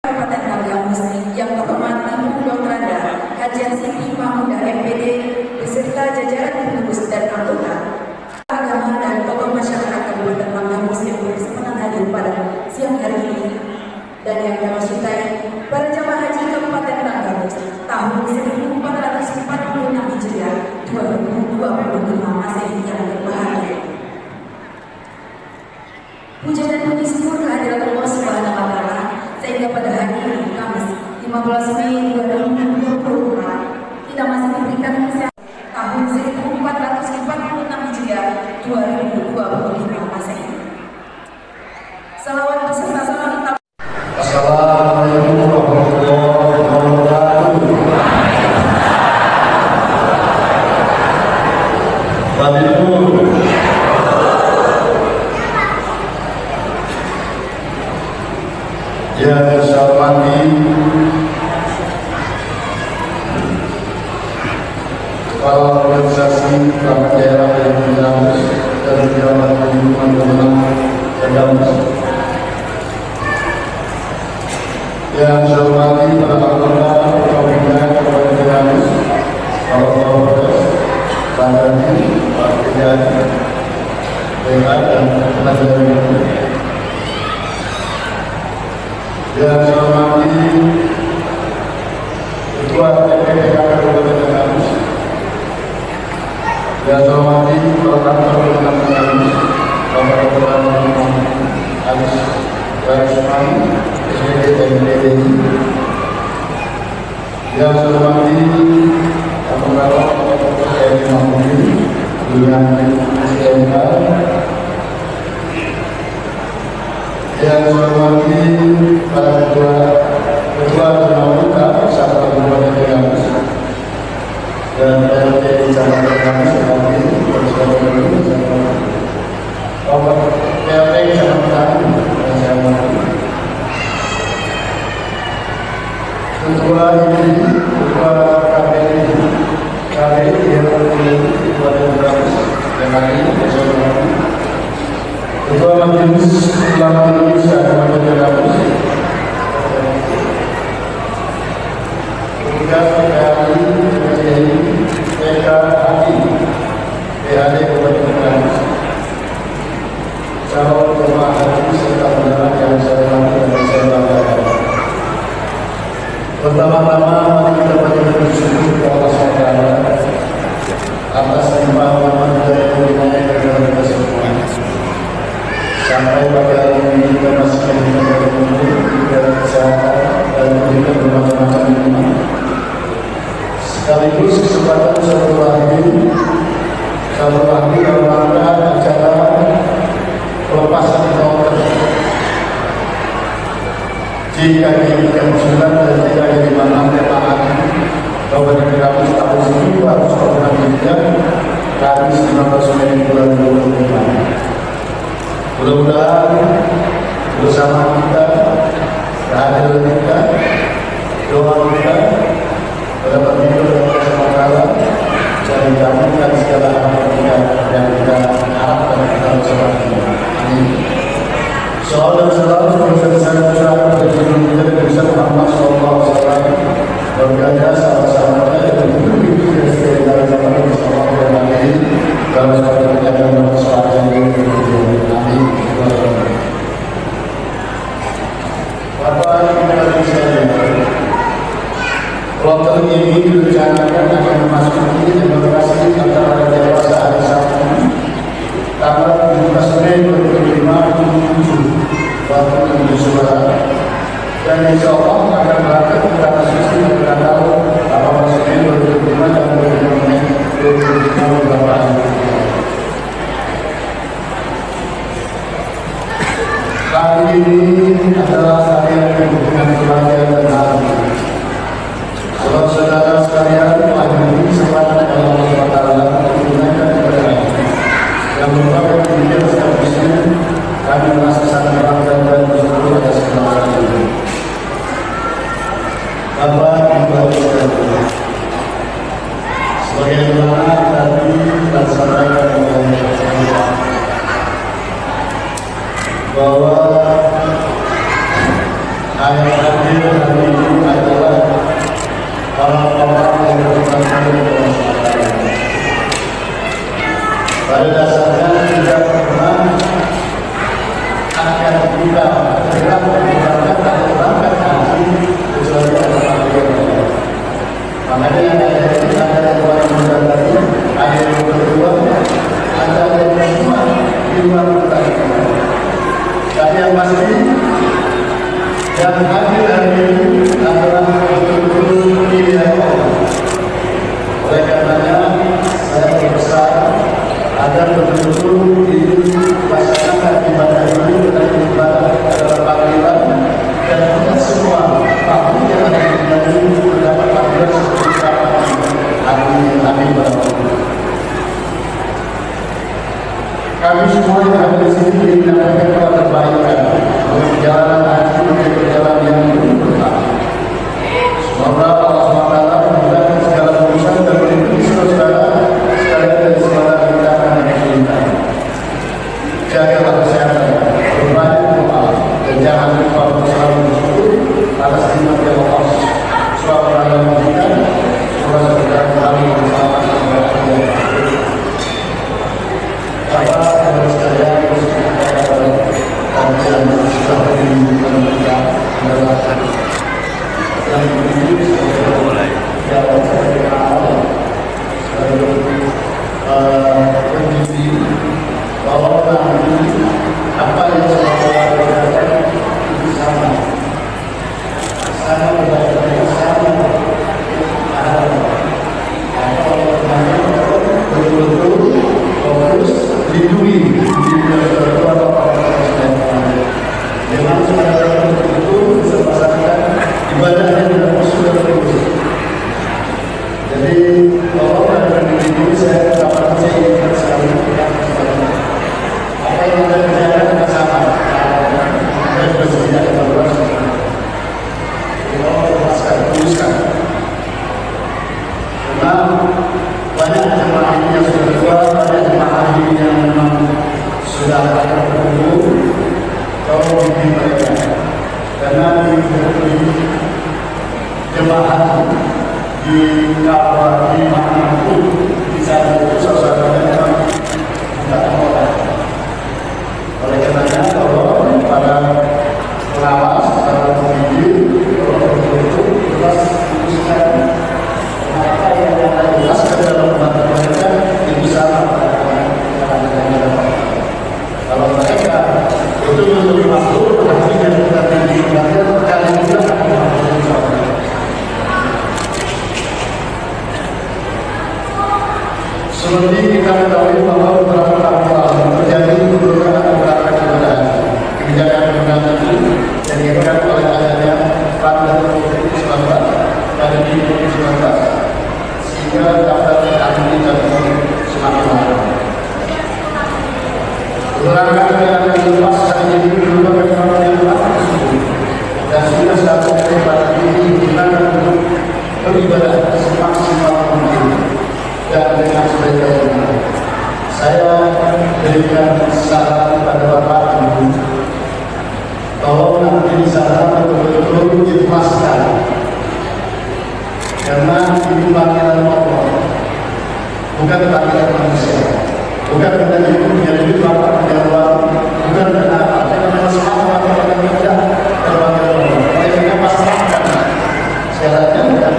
Kabupaten Tanggamus yang terhormat Ibu Dr. Hajian Siti Mahmudah MPD beserta jajaran pengurus dan anggota agama dan tokoh masyarakat Kabupaten Tanggamus yang berkesempatan hadir pada siang hari ini, dan yang kami cintai para jamaah haji Kabupaten Tanggamus tahun 1446 Hijriah 2025 Masehi yang berbahagia. Puja dan puji syukur kehadirat Allah Subhanahu wa Ta'ala sehingga pada hari ini Kamis 15 Mei 2024 kita masih diberikan kesehatan tahun 1446 Hijriah 2025 Masehi. Salawat beserta salam. Assalamualaikum warahmatullahi wabarakatuh. Yang saya hormati kepala organisasi perangkat daerah yang Tanggamus dan pejabat lingkungan pemenang Tanggamus. Yang saya hormati para anggota Kabupaten Tanggamus, para petugas, Tanggamus, Pak Kejati, PK dan penasihat. Yang saya hormati Ketua PPK Kabupaten Tanggamus, yang saya hormati para kantor pemenang Tanggamus, Bapak Kepala Agus Raisman, SPT TNI, yang saya hormati Bapak TNI Mahmudi dengan STNK, yang saya hormati para ketua dan anggota Persatuan Kabupaten Tanggamus dan RT Kecamatan Tanggamus, Bapak RT Kecamatan dan saya hormati Ketua KPI yang Kabupaten Tanggamus dan hari ini saya hormati Ketua Majelis Ulama Indonesia Kabupaten Tanggamus, petugas PKI, PKI, PAD Kabupaten Tanggamus, calon jemaah haji serta undangan yang saya hormati dan saya banggakan. Pertama-tama mari kita panjatkan bersyukur kepada Allah SWT atas limpahan dari karunia-Nya kepada kita semua. Sampai pada hari ini kita masih diberikan kemudahan kesehatan dan diberikan bermacam-macam nikmat. Sekaligus kesempatan silaturahmi dalam rangka acara pelepasan tahun jika diberikan usulan dan jika dimana pemerintahan Kabupaten Tanggamus tahun 1446 Kamis 15 Mei 2025. Mudah-mudahan bersama kita, kehadiran kita, doa kita, dapat hidup Allah SWT dan dikabulkan segala hal yang kita harapkan dalam sholat ini. Amin. Salam dan salam semoga saya ucapkan kepada junjungan kita Nabi Muhammad SAW, berkata sahabat-sahabatnya dan hidup di sekitar zaman Nabi SAW dalam suatu keadaan sholat yang amin. Bapak Ibu dan sekalian, kloter ini direncanakan akan memasuki demokrasi antara dewasa hari Sabtu tanggal 17 Mei 2025 waktu Indonesia Barat, dan insya Allah akan berangkat ke tanah suci pada tahun 18 Mei 2025 dan 25 Mei 2025 beberapa hari. Kali ini adalah hari yang penuh dengan kebahagiaan dan harmoni. Saudara-saudara sekalian, hari ini kesempatan Allah SWT digunakan kepada kami yang merupakan pilihan setiap muslim. Kami merasa sangat bangga dan bersyukur atas kebenaran ini. Bapak Ibu sekalian, sebagaimana tadi telah disampaikan oleh bahwa ayat hadir hari ini adalah para bapak yang berpengalaman di masyarakat. Pada dasarnya tidak pernah akan kita bergerak berangkat atau berangkat haji kecuali ada panggilan. Makanya yang ada yang muda tadi, ada yang kedua, ada yang kedua di luar pertandingan. Tapi yang pasti yang hadir hari ini adalah betul-betul pilihan Allah. Oleh karenanya saya berpesan agar betul-betul dilaksanakan ibadah ini dengan ibadah adalah panggilan dan kita semua paham yang ada di dunia ini mendapat panggilan seperti apa. Amin. Kami semua yang ada di sini mendapatkan kebaikan perjalanan haji menjadi perjalanan yang berkah. Semoga Allah SWT memudahkan segala urusan dan melindungi saudara sekalian dari segala rintangan yang kita. Jagalah kesehatan, berbanyak doa, dan jangan lupa untuk selalu bersyukur atas nikmat yang Allah SWT memberikan. Semoga saudara selalu bersama sama seperti kita ketahui bahwa beberapa tahun lalu terjadi penurunan beberapa kebijakan itu yang dilakukan oleh adanya pandemi COVID-19 sehingga daftar haji jatuh semakin lama. Beberapa yang lepas saat ini berubah bagaimana yang dan sudah seharusnya pada ini digunakan untuk beribadah semaksimal mungkin. Dan dengan sebaik-baiknya saya berikan saran kepada Bapak Ibu bahwa nanti di sana betul-betul diikhlaskan karena ini panggilan Allah, bukan panggilan manusia, bukan karena itu punya duit Bapak punya uang, bukan karena apa, karena semangat Bapak yang tidak terpanggilan Allah. Mereka pasrahkan syaratnya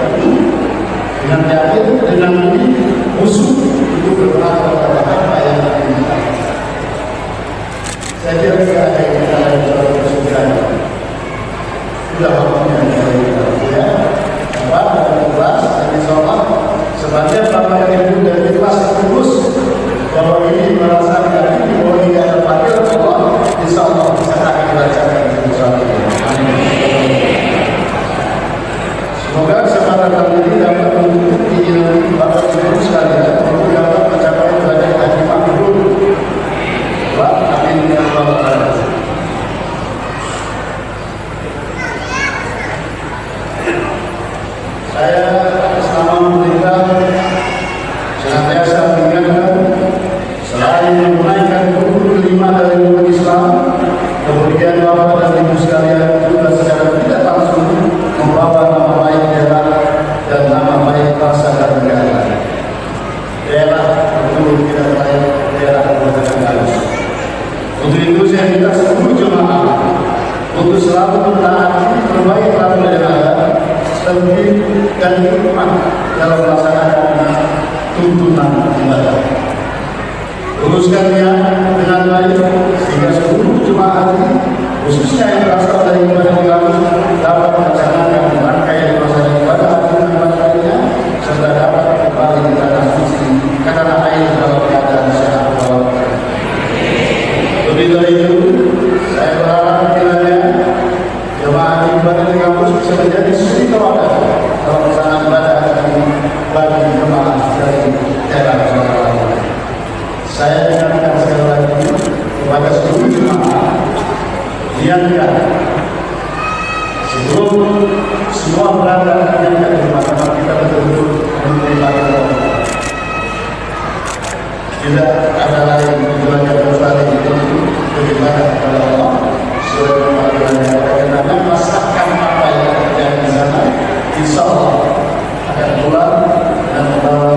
dengan yakin dengan ini musuh itu berpengaruh kepada apa yang diminta. Saya kira tidak ada yang kita lakukan bersudah. Sudah waktunya ya. Bapak dan ikhlas dan insyaallah sebagian Bapak dan Ibu dari ikhlas terus bahwa ini merasa yakin bahwa ini ada panggilan Allah, insyaallah bisa akan dibacakan di suatu. Semoga kesempatan kali ini dapat mendukung keinginan Bapak Ibu sekalian untuk dapat mencapai ibadah haji mabrur. Amin ya rabbal alamin. Saya atas nama pemerintah senantiasa mengingatkan selain menunaikan rukun 5 dari rukun Islam, kemudian Bapak dan Ibu sekalian juga secara tidak langsung dan hikmat dalam melaksanakan tuntunan ibadah. Uruskannya dengan baik sehingga seluruh jemaah haji, khususnya yang berasal dari ibadah di kampus, dapat melaksanakan rangkaian melaksanakan ibadah haji dengan baiknya serta dapat kembali ke tanah suci ke tanah air dalam keadaan sehat walafiat. Lebih dari itu, saya berharap kiranya jemaah ibadah di kampus bisa menjadi suri teladan dalam pelaksanaan ibadah haji bagi jemaah dari daerah lain. Saya ingatkan sekali lagi kepada seluruh jemaah, niatkan sebelum semua berangkat, niatkan di mana kita betul-betul menerima Allah. Tidak ada lain tujuannya kecuali itu beribadah kepada Allah sebagai panggilannya. Karena masakan apa yang terjadi di sana, insya Allah akan pulang dan membawa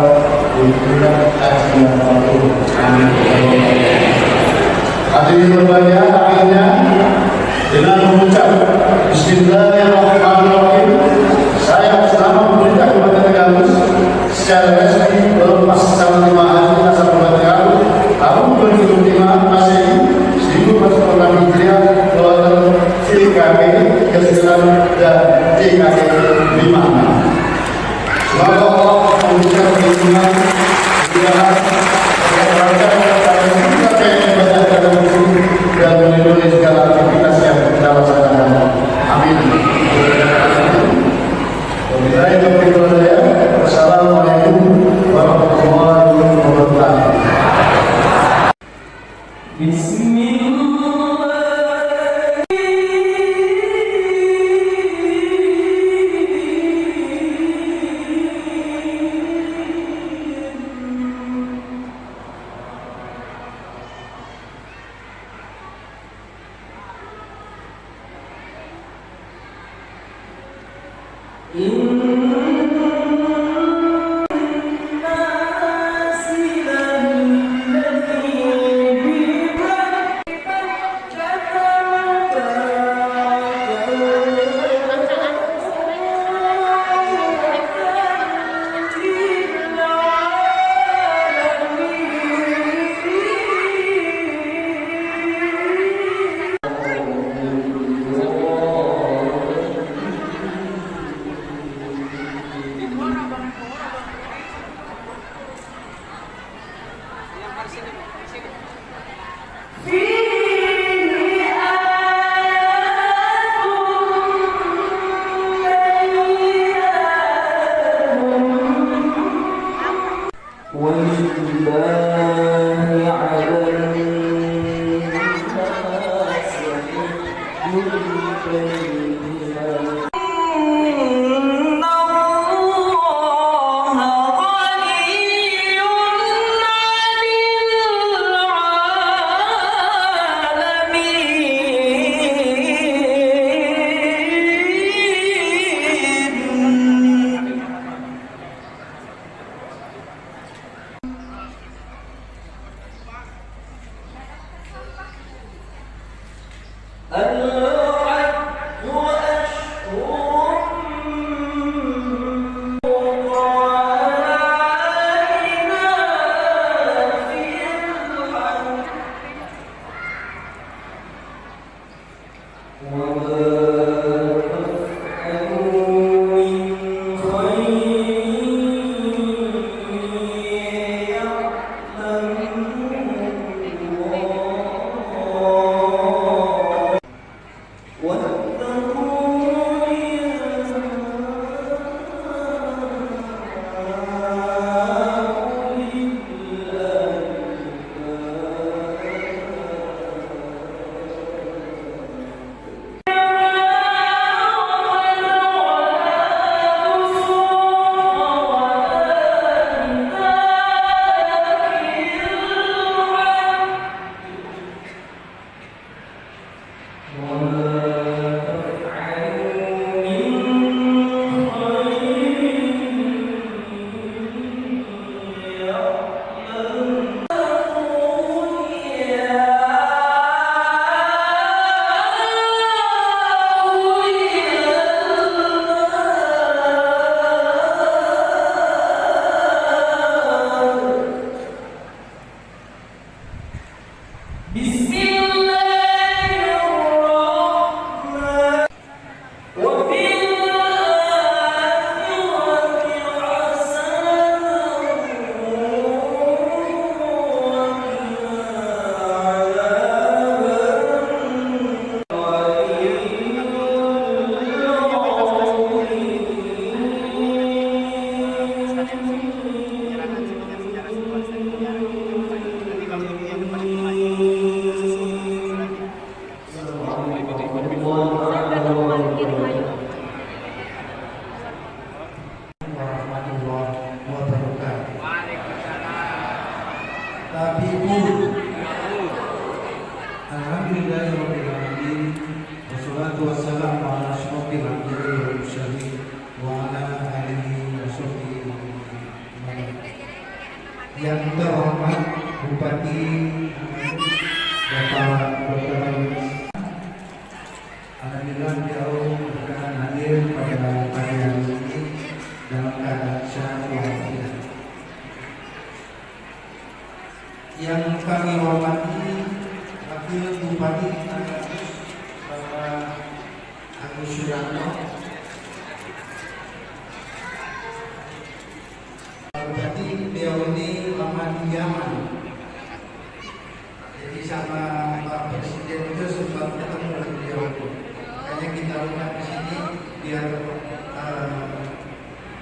diberikan haji yang mabrur. Amin. Hadirin berbahagia, akhirnya dengan mengucap Bismillahirrahmanirrahim, saya selama memerintah Kabupaten Garut secara resmi melepas calon jemaah haji asal Kabupaten Garut tahun 2005 Masehi 1446 Hijriah keluarga CKB ke-9 dan CKB 5. Semoga Allah memberikan perlindungan dan melindungi segala aktivitas yang kita laksanakan. Amin. Wassalamualaikum warahmatullahi wabarakatuh.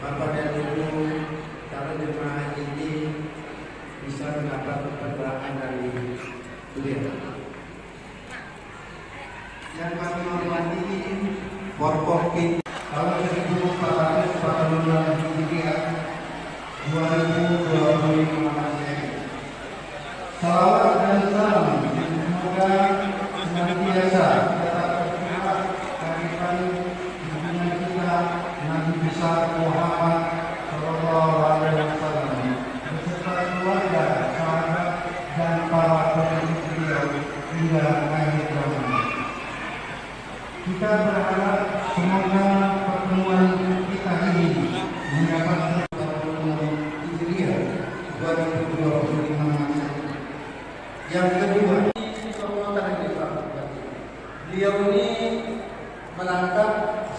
Bapak dan Ibu calon jemaah ini bisa mendapat pencerahan dari beliau. Yang kami hormati Forkopimda tahun 1446 Hijriah 2025 Masehi. Salawat dan salam semoga senantiasa tetap tercurah kehadiran junjungan kita Nabi besar Muhammad Sallallahu Alaihi Wasallam beserta keluarga, sahabat dan para pengikut beliau hingga akhir zaman. Kita berharap semoga pertemuan kita ini mendapat Hijriah 2025 Masehi. Yang kedua, beliau ini merangkap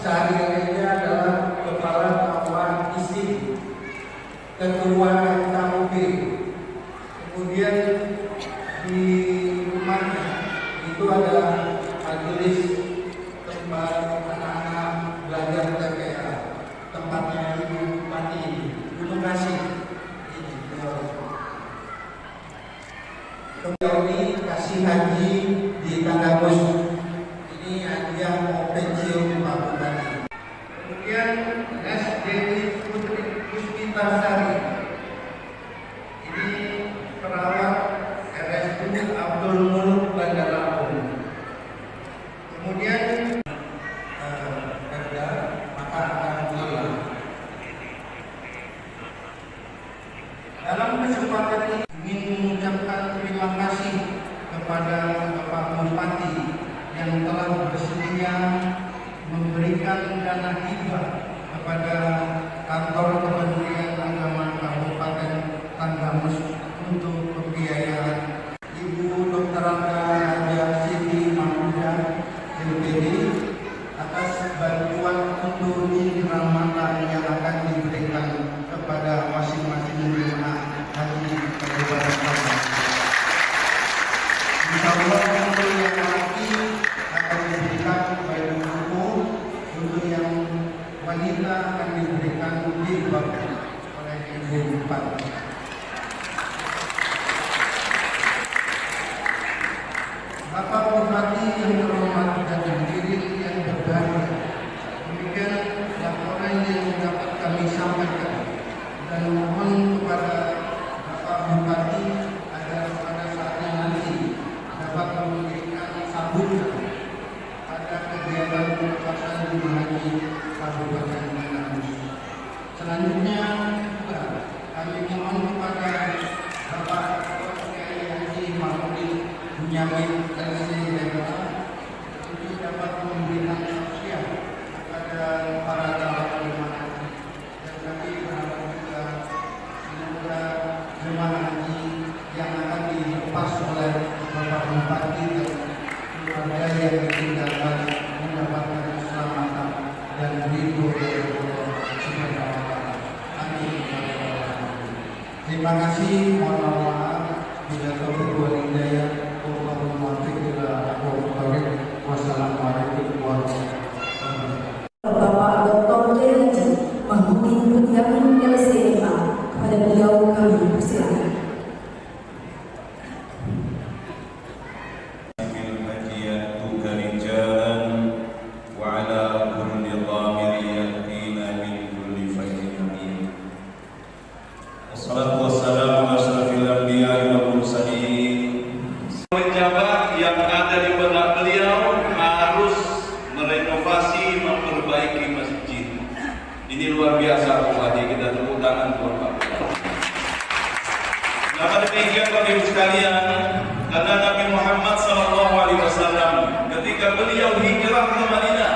sehari-harinya adalah kepala kawan istri, ketua KUP. Kemudian di rumahnya itu ada majelis tempat anak-anak belajar TPA, tempatnya Ibu Bupati Gunung Kasih. Beliau ini kasih haji di Tanggamus. Ini yang mau pensiun Pak Bupati. Kemudian SDI Putri Puspitasari. Ini perawat RSUD Abdul Muluk Bandar Lampung. Kemudian Perda maka alhamdulillah. Dalam kesempatan ini ingin mengucapkan terima kasih kepada Bapak Bupati yang telah bersedia memberikan dana hibah kepada kantor Kementerian Agama Kabupaten Tanggamus untuk pembiayaan Ibu Dr. Haja Siti Mahmudah MPD atas bantuan untuk cindera mata yang akan diberikan kepada masing-masing jemaah haji Kabupaten Tanggamus. Insyaallah untuk yang laki akan diberikan baju koko, untuk yang wanita akan diberikan jilbab oleh Ibu Bupati. Bapak Bupati yang terhormat dan hadirin yang berbahagia, demikian laporan yang dapat kami sampaikan dan mohon kepada Bapak Bupati agar pada saatnya nanti dapat memberikan sambutan pada kegiatan pelepasan jemaah haji Kabupaten Tanggamus. Selanjutnya juga kami mohon kepada Bapak Kiai Haji Mahmudin Bunyamin LC untuk dapat memberikan sosial kepada para calon jemaah haji. Dan kami berharap juga semoga jemaah haji yang akan dilepas oleh Bapak Bupati dan keluarga yang ditinggalkan mendapatkan keselamatan dan ridho dari Allah Subhanahu wa Ta'ala. Amin. Terima kasih. Mohon maaf bila taufik wal hidayah. Wassalamualaikum warahmatullahi wabarakatuh. Bapak Dr. Haji Mahmudin Bunyamin LCMA, kepada beliau kami persilakan. Pejabat yang ada di benak beliau harus merenovasi, memperbaiki masjid. Ini luar biasa, Bupati. Kita tepuk tangan buat Pak Bupati. Nah, demikian Bapak Ibu sekalian, karena Nabi Muhammad SAW ketika beliau hijrah ke Madinah,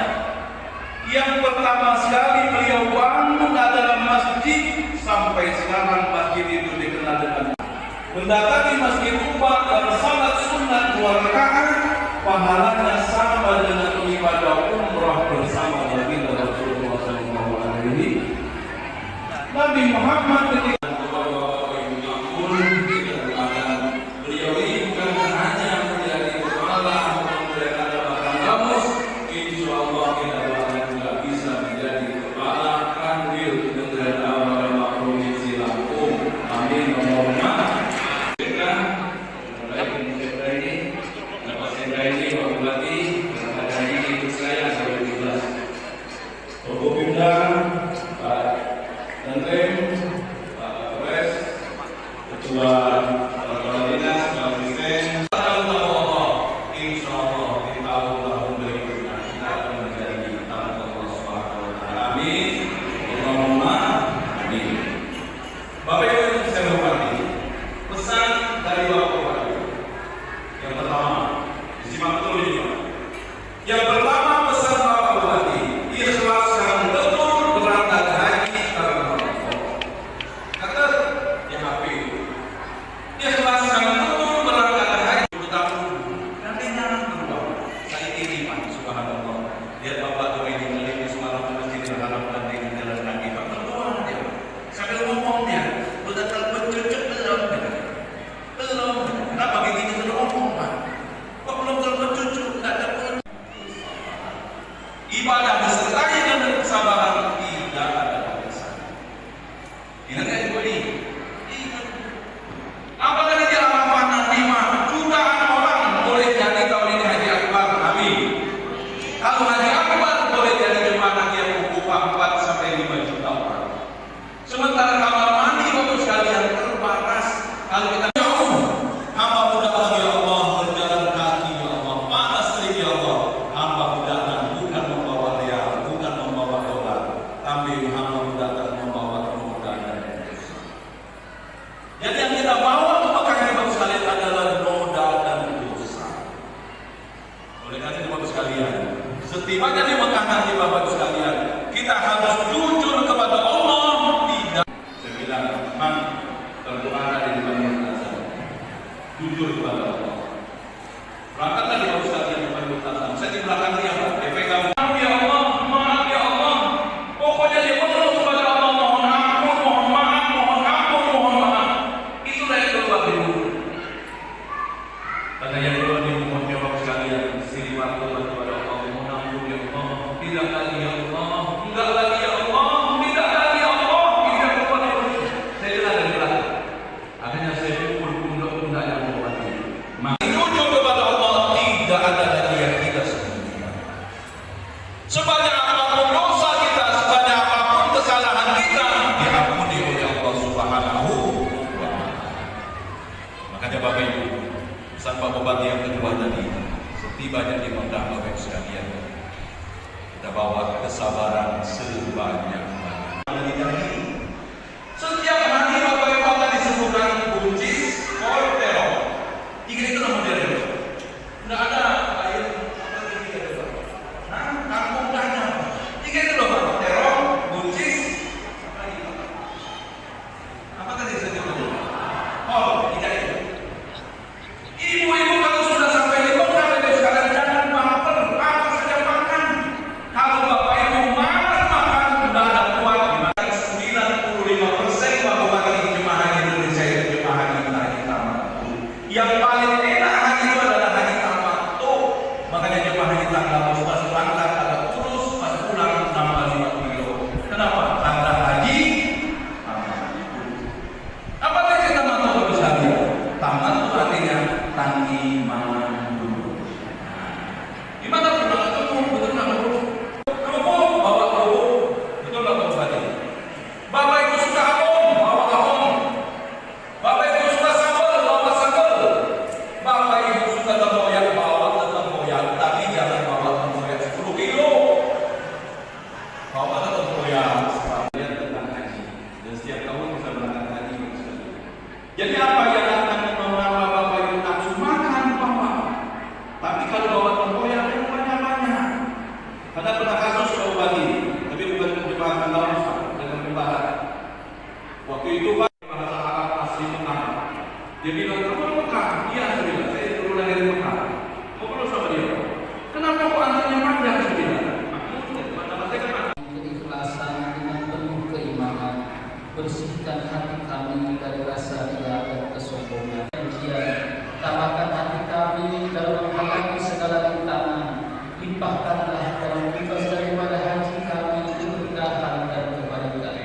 yang pertama sekali beliau bangun adalah masjid. Sampai sekarang masjid itu dikenal dengan mendatangi Masjid Quba dan salat sunat 2 rakaat, pahalanya sama dengan ibadah umrah bersama baginda Rasulullah SAW. Nabi Muhammad ketika beliau ini bukan hanya menjadi kepala kementerian agama Tanggamus, insya Allah kita doakan juga bisa menjadi Tibanya di Mekah, Bapak sekalian, kita bawa kesabaran sebanyak-banyaknya. Setiap hari Bapak-Bapak disebutkan buncis, kol, teror. Tiga itu nama dia. Tidak ada air apa tiga itu. Nah, kampung tidak ada. Tiga itu loh Pak. Teror, buncis, apa lagi Pak? Apa tadi saya sebut? Oh, tiga itu. Ibu-ibu kalau sudah sampai di Mekah, Bapak sekalian jangan baper, apa saja makan. Kalau Bapak Ibu malas makan, sudah ada kuat. 95% Bapak-Bapak jemaah haji Indonesia itu jemaah haji tamattu. Yang paling enak haji itu adalah haji tamattu. Makanya jemaah haji tamattu pas berangkat agak kurus, pas pulang nambah 5 kilo. Kenapa? Karena haji tamattu. Apa arti tamattu Bapak sekalian? Tamattu artinya tanggi mangan dulu. Gimana pulang ketemu? Betul nggak dulu? Kerupuk, bawa kerupuk. Betul nggak Bapak sekalian? Bapak Ibu suka apem, bawa apem. Bapak Ibu suka sambal, bawa sambal. Bapak Ibu suka tempoyak, bawa tempoyak. Tapi jangan bawa tempoyak 10 kilo. Bawa tempoyak. Lihat tentang haji. Dan setiap tahun bisa berangkat haji. Jadi apa yang akan menambah Bapak Ibu nafsu makan, Bapak? Tapi kalau bawa tempoyak yang banyak-banyak. Ada pernah kasus Bapak Bagi, tapi bukan jemaah Andalusia dengan Barat. Waktu itu Pak bahasa Arab asli Mekah. Dia bilang, kamu Mekah? Iya, saya bilang, saya dulu lahir di Mekah. Ngobrol sama dia. Kenapa kok antaranya panjang? Saya bilang, keikhlasan dengan penuh keimanan, bersihkan hati kami dari rasa riya dan kesombongan. Tambahkan hati kami dalam menghadapi segala rintangan. Limpahkanlah dalam bebas daripada haji kami keberkahan dan kebaikan.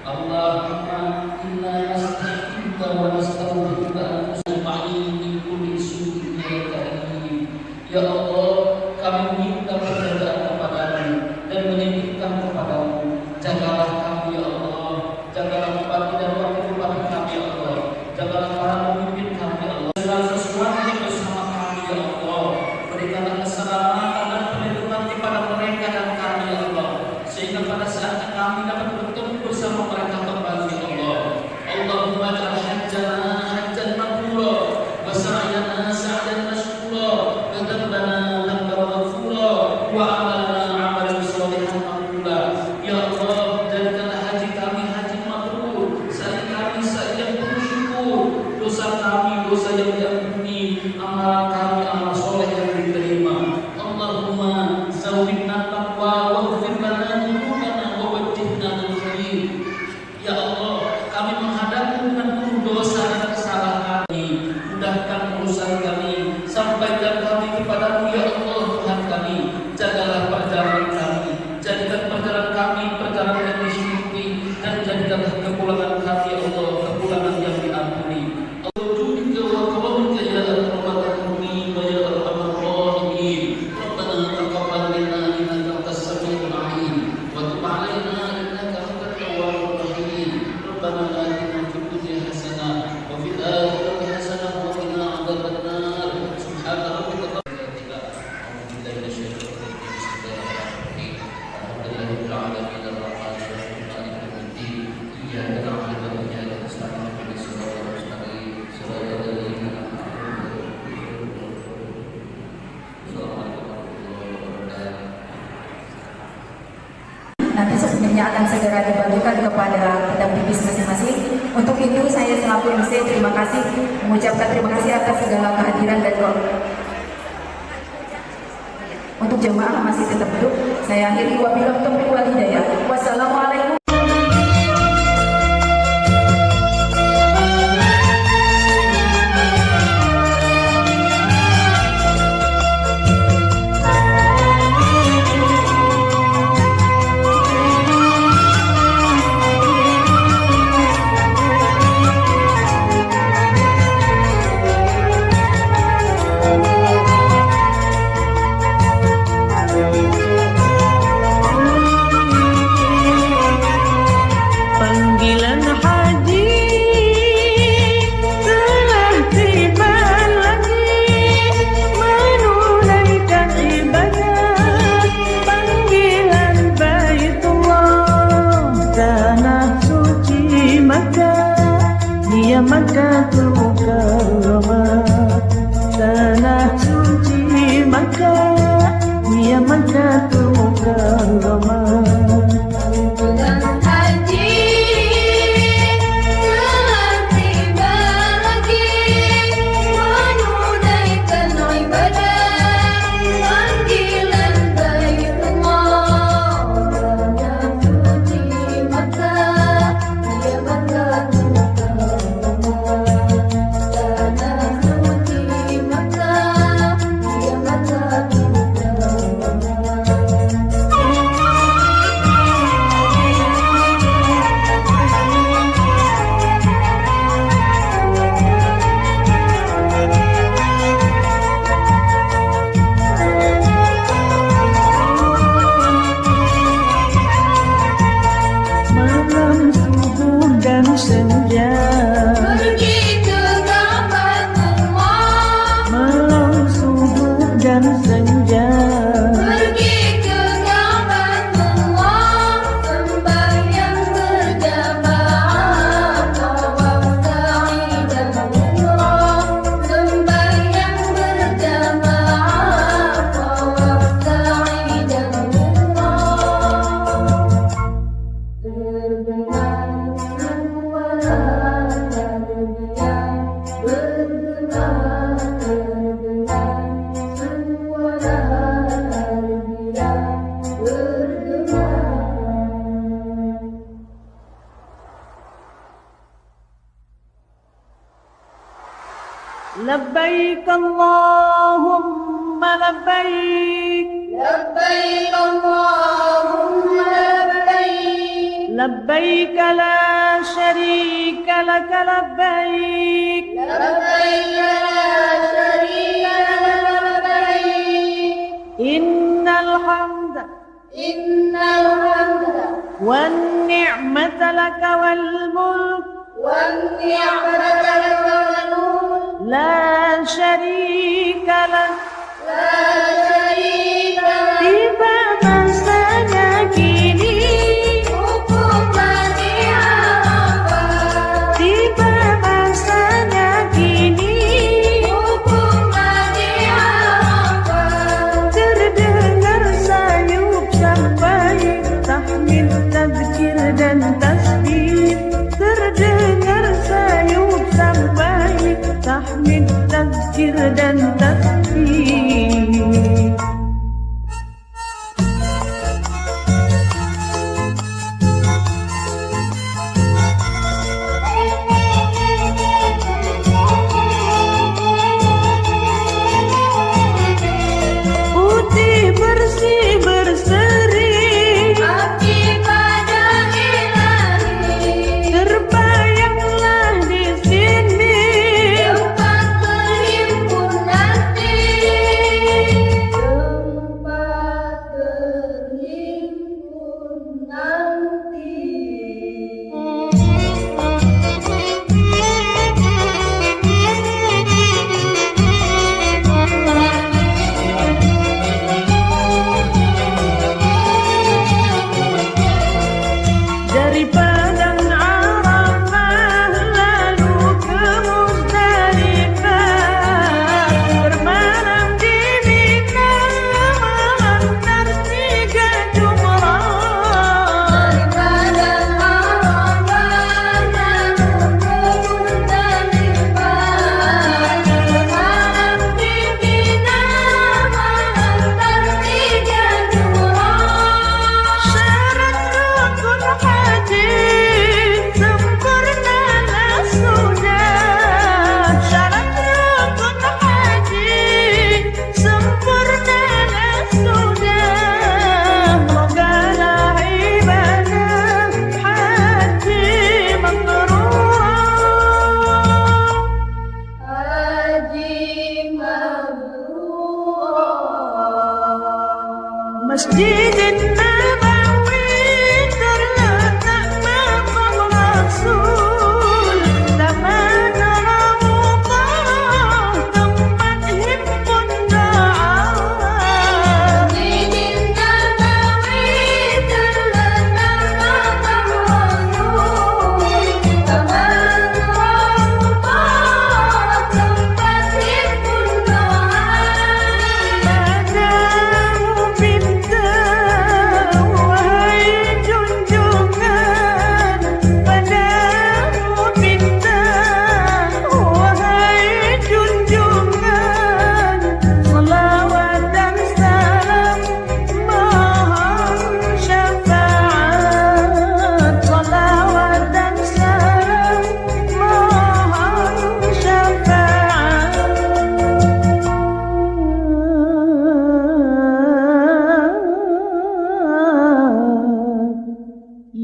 Allahumma inna nasta'inuka wa nastaghfiruka an-nasta'in min kulli su'in ya karim. Ya Allah, kami meminta perjagaan kepadamu dan menyebutkan kepadamu. Jagalah kami ya Allah, jagalah bupati dan wakil bupati kami ya Allah, jagalah para pemimpin kami ya Allah. Segala sesuatu yang bersama kami ya Allah, berikanlah keselamatan dan perlindungan kepada mereka dan kami ya Allah, sehingga pada saatnya kami dapat bertemu bersama mereka kembali ya Allah. Allahumma ja'al hajjana hajjan mabrura wa sa'yana sa'yan mashkura wa dhanbana dhanban maghfura wa amalana amalan shalihan maqbula. Ya Allah, jadikanlah haji kami haji mabrur, sa'i kami sa'i yang penuh syukur, dosa kami dosa yang diampuni, amalan kami amal soleh yang diterima. Allahumma zawwidna taqwa waghfir lana dhunubana wa wajjihna lil khair. Ya Allah, kami menghadapmu dengan penuh dosa dan kesalahan kami. Mudahkan urusan kami, sampaikan kami kepadamu ya Allah Tuhan kami. Jagalah perjalanan kami, jadikan perjalanan kami perjalanan yang disyukuri, dan jadikanlah kepulangan kami ya Allah kepulangan yang diampuni. Allahumma wa karamika ya arhamar rahimin wa ya arhamar rahimin. Rabbana taqabbal minna innaka antas samiul alim wa tub 'alaina innaka antat tawwabur rahim. Rabbana atina fid dunya hasanah wa fil akhirati hasanah wa qina adzabannar. Subhana rabbika rabbil izzati amma yasifun. Alhamdulillahirabbil alamin arrahmanir rahim maliki yaumiddin. Iyyaka na'budu wa iyyaka nasta'in ihdinas siratal mustaqim siratal ladzina an'amta 'alaihim. Assalamualaikum warahmatullahi wabarakatuh. Nanti sebenarnya akan segera dibagikan kepada pendamping masing-masing. Untuk itu saya selaku MC terima kasih, mengucapkan terima kasih atas segala kehadiran dan doa. Untuk jemaah masih tetap duduk, saya akhiri wabillahi taufiq wal hidayah. Wassalamualaikum. Ya Makkahul Mukarramah, tanah suci Makkah, ya Makkahul Mukarramah. Bulan haji telah tiba lagi, menunaikan ibadah panggilan Baitullah. Tanah suci Makkah, ya Makkahul Mukarramah. Tanah suci Makkah, ya Makkahul Malam subuh dan senja, pergi ke Ka'batullah, malam subuh dan senja, pergi ke Ka'batullah, sembahyang berjamaah, tawaf sa'i dan umrah, sembahyang berjamaah, tawaf sa'i dan umrah. Berdengar suara tarbiyah, berdengar suara tarbiyah, berdengar. labbaik Allahumma labbaik, لبيك اللهم لبيك، labbaik la syarika lak labbaik, لبيك لا شريك لك لبيك، innal hamda إن الحمد wan ni'mata lak wal mulk والنعمة لك والملك، la syarika lak. لا شريك لك. Tiba masanya kini, Hukuman di Arafah, tiba masanya kini, hukuman di Arafah, terdengar sayup sampai tahmid, tadzkir dan tasbih. Terdengar sayup sampai tahmid, tadzkir dan tasbih. Putih bersih berseri, abdi pada ilahi,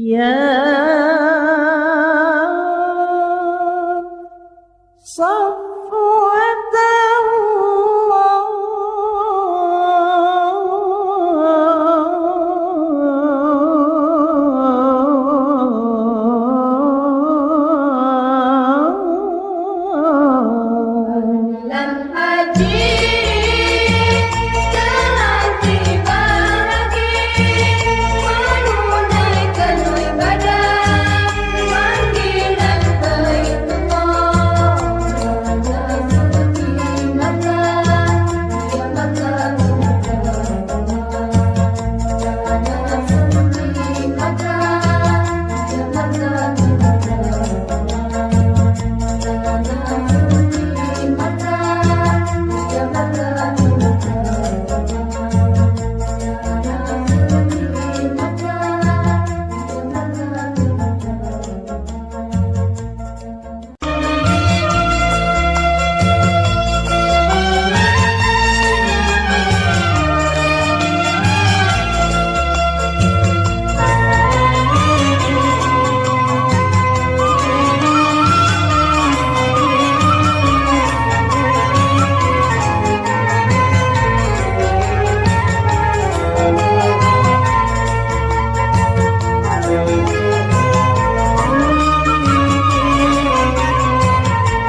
يا صفوة Bulan haji telah tiba lagi, menunaikan ibadah panggilan Baitullah.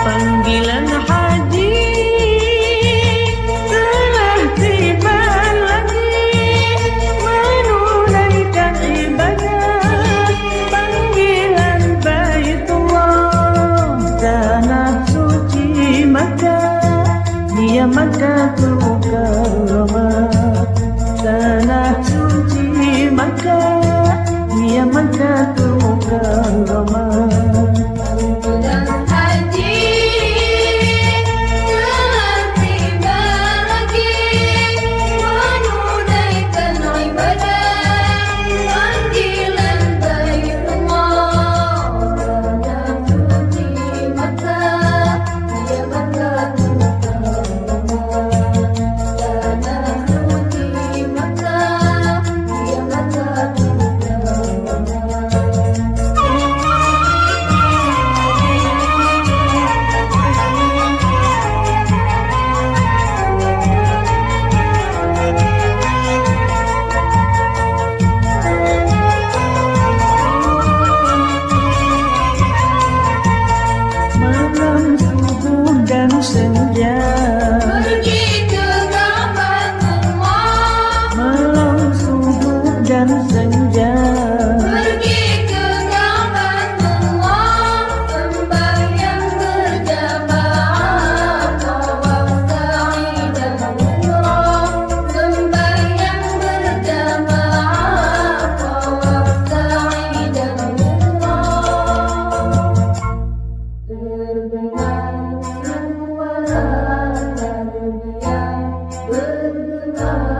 Panggilan haji telah tiba lagi, menunaikan ibadah panggilan Baitullah. Tanah suci Makkah, dia Makkatul Mukarramah. Tanah suci Makkah, dia Makkatul Mukarramah. Bulan haji telah tiba lagi, menunaikan ibadah panggilan Baitullah. Tanah suci Makkah, dia Makkatul Mukarramah. Tanah suci Makkah, dia Makkatul Mukarramah. Malam subuh dan senja, Pergi ke Ka'batullah, malam subuh dan senja, pergi ke Ka'batullah, sembahyang berjamaah, tawaf sa'i dan umrah. Sembahyang berjamaah, tawaf sa'i dan umrah. Terdengar suara tarbiyah, terdengar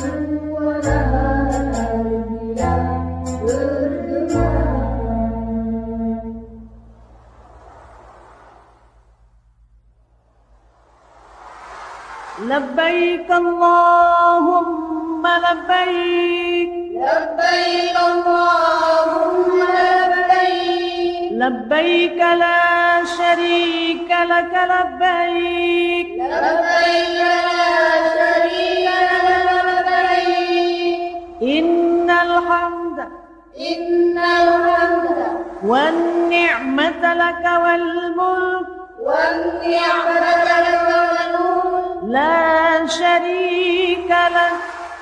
suara tarbiyah, terdengar. labbaik Allahumma labbaik, لبيك اللهم لبيك، labbaik la syarika lak labbaik, لبيك لا شريك لك لبيك، innal hamda إن الحمد wan ni'mata lak wal mulk والنعمة لك والملك، la syarika lak.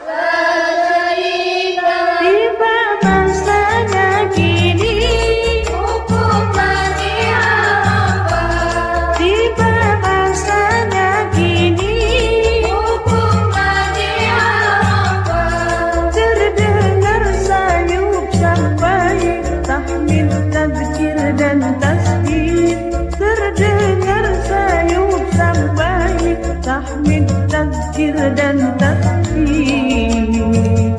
لا شريك لك. Tiba masanya kini, Hukuman Arafah, tiba masanya kini, hukuman Arafah. terdengar sayup sampai tahmid, tadzkir dan tasbih. Terdengar sayup sampai tahmid, tadzkir dan tasbih.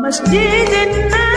مسجد النبي